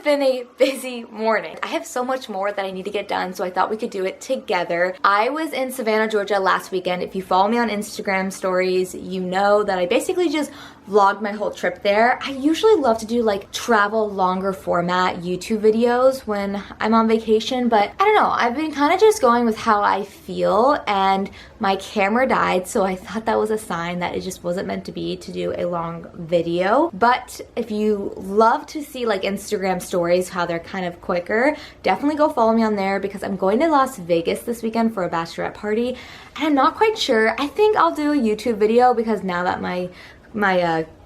been a busy morning. I have so much more that I need to get done, so I thought we could do it together. I was in Savannah, Georgia last weekend. If you follow me on Instagram stories, you know that I basically just vlogged my whole trip there. I usually love to do like travel longer format YouTube videos when I'm on vacation, but I don't know, I've been kind of just going with how I feel, and my camera died, so I thought that was a sign that it just wasn't meant to be to do a long video. But if you love to see like Instagram stories, how they're kind of quicker, definitely go follow me on there, because I'm going to Las Vegas this weekend for a bachelorette party, and I'm not quite sure. I think I'll do a YouTube video, because now that my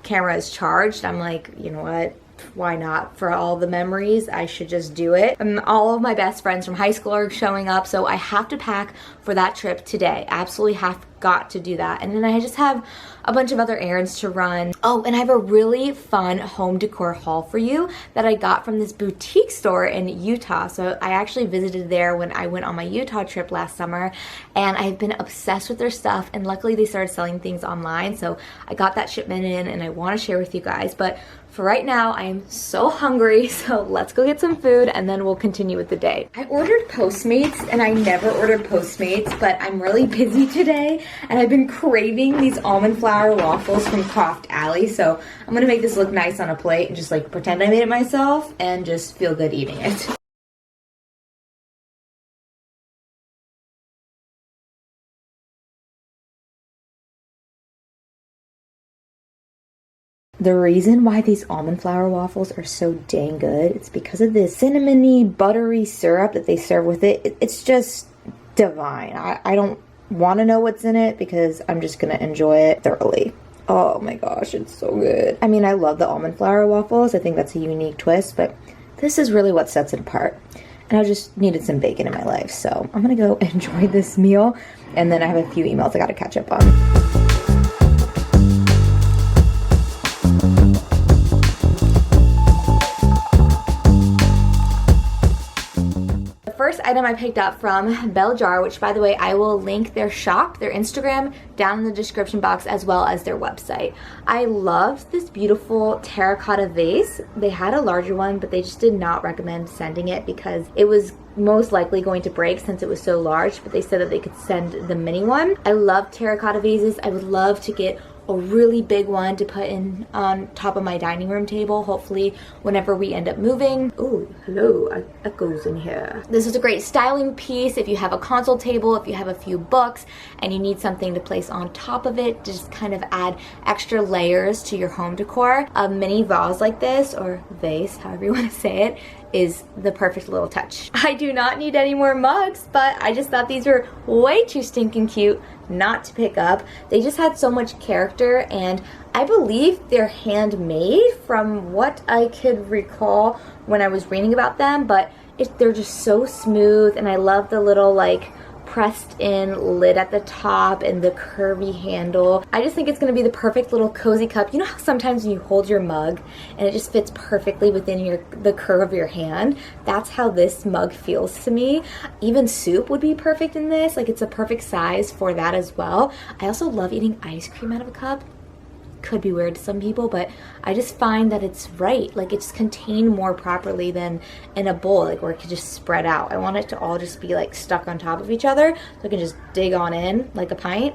camera is charged, I'm like, you know what, why not? For all the memories, I should just do it. All of my best friends from high school are showing up, so I have to pack for that trip today. Absolutely have got to do that. And then I just have a bunch of other errands to run. Oh, and I have a really fun home decor haul for you that I got from this boutique store in Utah. So I actually visited there when I went on my Utah trip last summer, and I've been obsessed with their stuff, and luckily they started selling things online, so I got that shipment in and I want to share with you guys. But for right now, I am so hungry, so let's go get some food and then we'll continue with the day. I ordered Postmates, and I never ordered Postmates, but I'm really busy today and I've been craving these almond flour waffles from Croft Alley, so I'm gonna make this look nice on a plate and just like pretend I made it myself and just feel good eating it. The reason why these almond flour waffles are so dang good, it's because of this cinnamony, buttery syrup that they serve with it. It's just divine. I don't want to know what's in it, because I'm just going to enjoy it thoroughly. Oh my gosh, it's so good. I mean, I love the almond flour waffles. I think that's a unique twist, but this is really what sets it apart. And I just needed some bacon in my life, so I'm going to go enjoy this meal, and then I have a few emails I got to catch up on. First item I picked up from Bell Jar, which by the way, I will link their shop, their Instagram, down in the description box, as well as their website. I loved this beautiful terracotta vase. They had a larger one, but they just did not recommend sending it because it was most likely going to break since it was so large, but they said that they could send the mini one. I love terracotta vases. I would love to get a really big one to put in on top of my dining room table, hopefully whenever we end up moving. Oh, hello, echoes in here. This is a great styling piece if you have a console table, if you have a few books and you need something to place on top of it to just kind of add extra layers to your home decor. A mini vase like this, or vase, however you want to say it, is the perfect little touch. I do not need any more mugs, but I just thought these were way too stinking cute not to pick up. They just had so much character, and I believe they're handmade from what I could recall when I was reading about them, but they're just so smooth, and I love the little like pressed in lid at the top and the curvy handle. I just think it's going to be the perfect little cozy cup. You know how sometimes when you hold your mug and it just fits perfectly within the curve of your hand? That's how this mug feels to me. Even soup would be perfect in this. Like, it's a perfect size for that as well. I also love eating ice cream out of a cup. Could be weird to some people, but I just find that it's right. Like, it's contained more properly than in a bowl, like where it could just spread out. I want it to all just be like stuck on top of each other so I can just dig on in like a pint.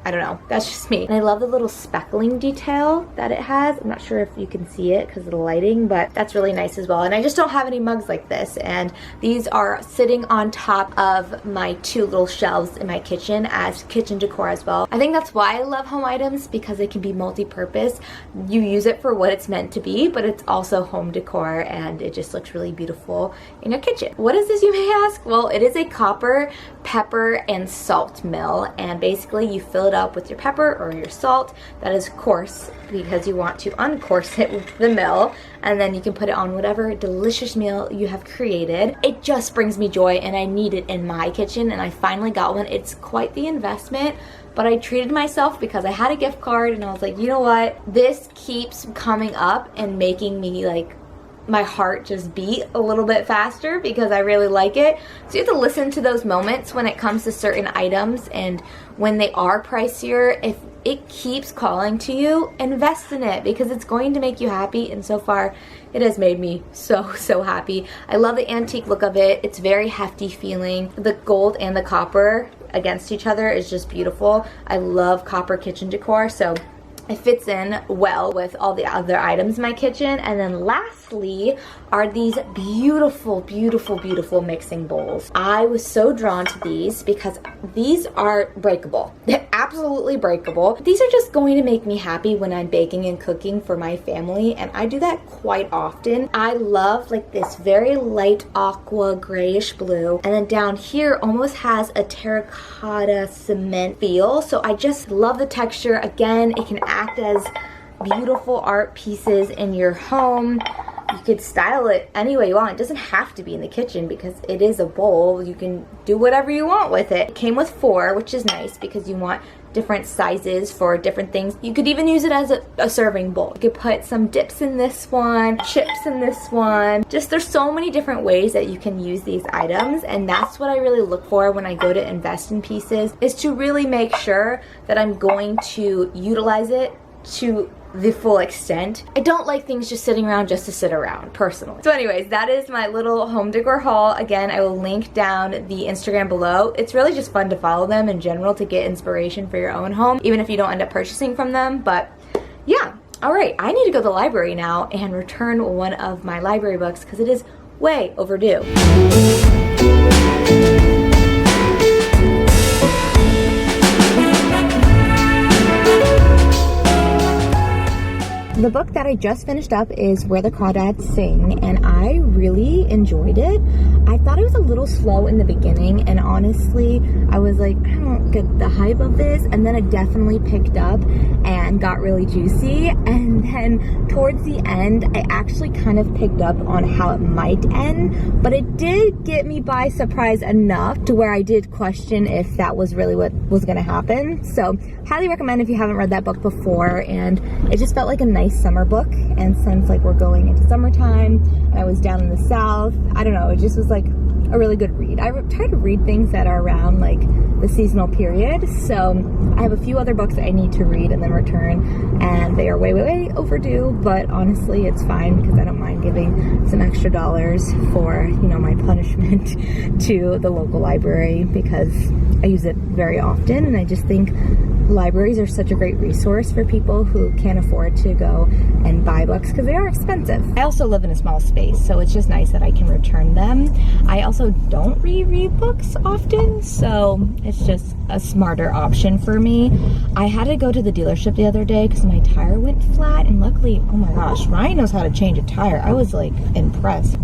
I don't know, that's just me. And I love the little speckling detail that it has. I'm not sure if you can see it because of the lighting, but that's really nice as well. And I just don't have any mugs like this, and these are sitting on top of my two little shelves in my kitchen as kitchen decor as well. I think that's why I love home items, because it can be multi-purpose. You use it for what it's meant to be, but it's also home decor, and it just looks really beautiful in your kitchen. What is this, you may ask? Well, it is a copper, pepper, and salt mill, and basically you fill it up with your pepper or your salt that is coarse, because you want to uncoarse it with the mill, and then you can put it on whatever delicious meal you have created. It just brings me joy, and I need it in my kitchen, and I finally got one. It's quite the investment, but I treated myself because I had a gift card, and I was like, you know what, this keeps coming up and making me like my heart just beat a little bit faster because I really like it. So you have to listen to those moments when it comes to certain items, and when they are pricier, if it keeps calling to you, invest in it because it's going to make you happy, and so far it has made me so happy. I love the antique look of it. It's very hefty feeling. The gold and the copper against each other is just beautiful. I love copper kitchen decor, so it fits in well with all the other items in my kitchen. And then lastly are these beautiful mixing bowls. I was so drawn to these because these are breakable. They're absolutely breakable. These are just going to make me happy when I'm baking and cooking for my family, and I do that quite often. I love like this very light aqua grayish blue, and then down here almost has a terracotta cement feel. So I just love the texture. Again, it can act as beautiful art pieces in your home. You could style it any way you want. It doesn't have to be in the kitchen because it is a bowl. You can do whatever you want with it. It came with 4, which is nice because you want different sizes for different things. You could even use it as a serving bowl. You could put some dips in this one, chips in this one. Just there's so many different ways that you can use these items, and that's what I really look for when I go to invest in pieces, is to really make sure that I'm going to utilize it to the full extent. I don't like things just sitting around just to sit around, personally. So anyways, that is my little home decor haul. Again, I will link down the Instagram below. It's really just fun to follow them in general to get inspiration for your own home, even if you don't end up purchasing from them. But yeah, all right, I need to go to the library now and return one of my library books because it is way overdue. The book that I just finished up is Where the Crawdads Sing, and I really enjoyed it. I thought it was a little slow in the beginning, and honestly, I was like, I don't get the hype of this, and then it definitely picked up and got really juicy, and then towards the end, I actually kind of picked up on how it might end, but it did get me by surprise enough to where I did question if that was really what was going to happen. So, highly recommend if you haven't read that book before, and it just felt like a nice summer book, and since like we're going into summertime and I was down in the south, I don't know, it just was like a really good read. I try to read things that are around like the seasonal period, so I have a few other books that I need to read and then return, and they are way overdue, but honestly it's fine because I don't mind giving some extra dollars for, you know, my punishment to the local library because I use it very often, and I just think libraries are such a great resource for people who can't afford to go and buy books because they are expensive. I also live in a small space, so it's just nice that I can return them. I also don't reread books often, so it's just a smarter option for me. I had to go to the dealership the other day because my tire went flat, and luckily, oh my gosh, Ryan knows how to change a tire. I was like impressed.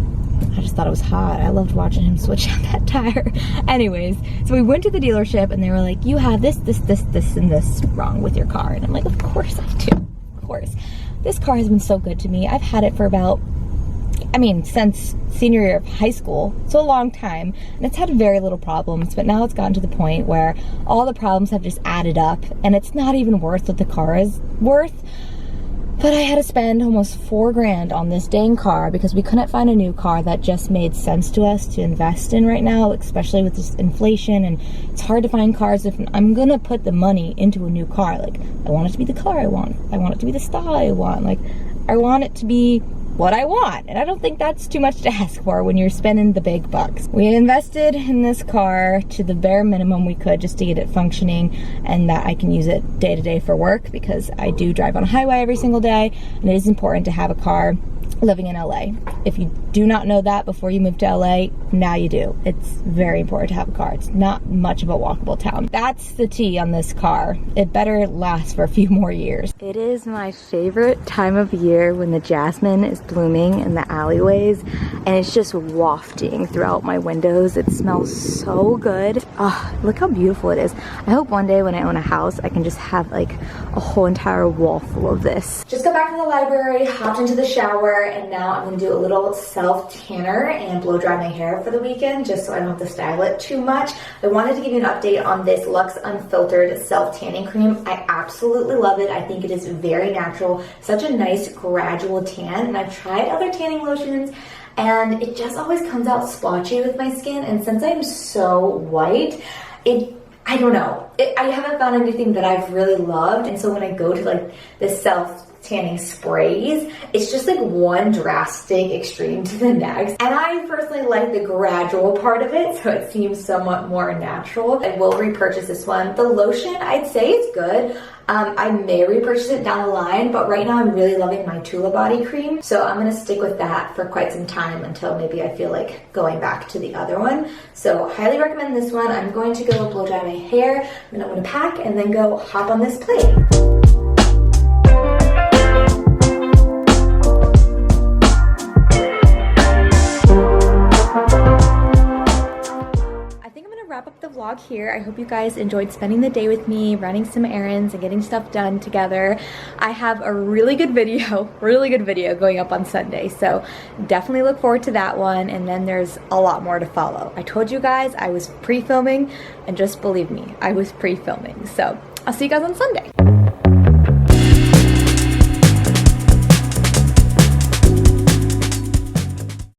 I just thought it was hot. I loved watching him switch out that tire. Anyways, so we went to the dealership and they were like, you have this, and this wrong with your car. And I'm like, of course I do. Of course. This car has been so good to me. I've had it for about, since senior year of high school. So a long time. And it's had very little problems, but now it's gotten to the point where all the problems have just added up and it's not even worth what the car is worth. But I had to spend almost $4,000 on this dang car because we couldn't find a new car that just made sense to us to invest in right now, especially with this inflation, and it's hard to find cars. If I'm gonna put the money into a new car, like I want it to be the color I want, I want it to be the style I want, like I want it to be what I want, and I don't think that's too much to ask for when you're spending the big bucks. We invested in this car to the bare minimum we could just to get it functioning and that I can use it day to day for work because I do drive on a highway every single day, and it is important to have a car living in LA. If you do not know that before you move to LA, now you do. It's very important to have a car. It's not much of a walkable town. That's the tea on this car. It better last for a few more years. It is my favorite time of year when the jasmine is blooming in the alleyways and it's just wafting throughout my windows. It smells so good. Oh, look how beautiful it is. I hope one day when I own a house, I can just have like a whole entire wall full of this. Just got back from the library, hopped into the shower, and now I'm gonna do a little self tanner and blow dry my hair for the weekend just so I don't have to style it too much. I wanted to give you an update on this Luxe Unfiltered self tanning cream. I absolutely love it. I think it is very natural, such a nice gradual tan, and I've tried other tanning lotions and it just always comes out splotchy with my skin, and since I'm so white, I don't know. I haven't found anything that I've really loved, and so when I go to like the self tanning sprays, it's just like one drastic extreme to the next. And I personally like the gradual part of it, so it seems somewhat more natural. I will repurchase this one. The lotion, I'd say it's good. I may repurchase it down the line, but right now I'm really loving my Tula Body cream, so I'm gonna stick with that for quite some time until maybe I feel like going back to the other one. So highly recommend this one. I'm going to go blow dry my hair, and I'm gonna pack and then go hop on this plane. Wrap up the vlog here. I hope you guys enjoyed spending the day with me, running some errands and getting stuff done together. I have a really good video going up on Sunday, so definitely look forward to that one, and then there's a lot more to follow. I told you guys I was pre-filming, and just believe me, I was pre-filming. So I'll see you guys on Sunday.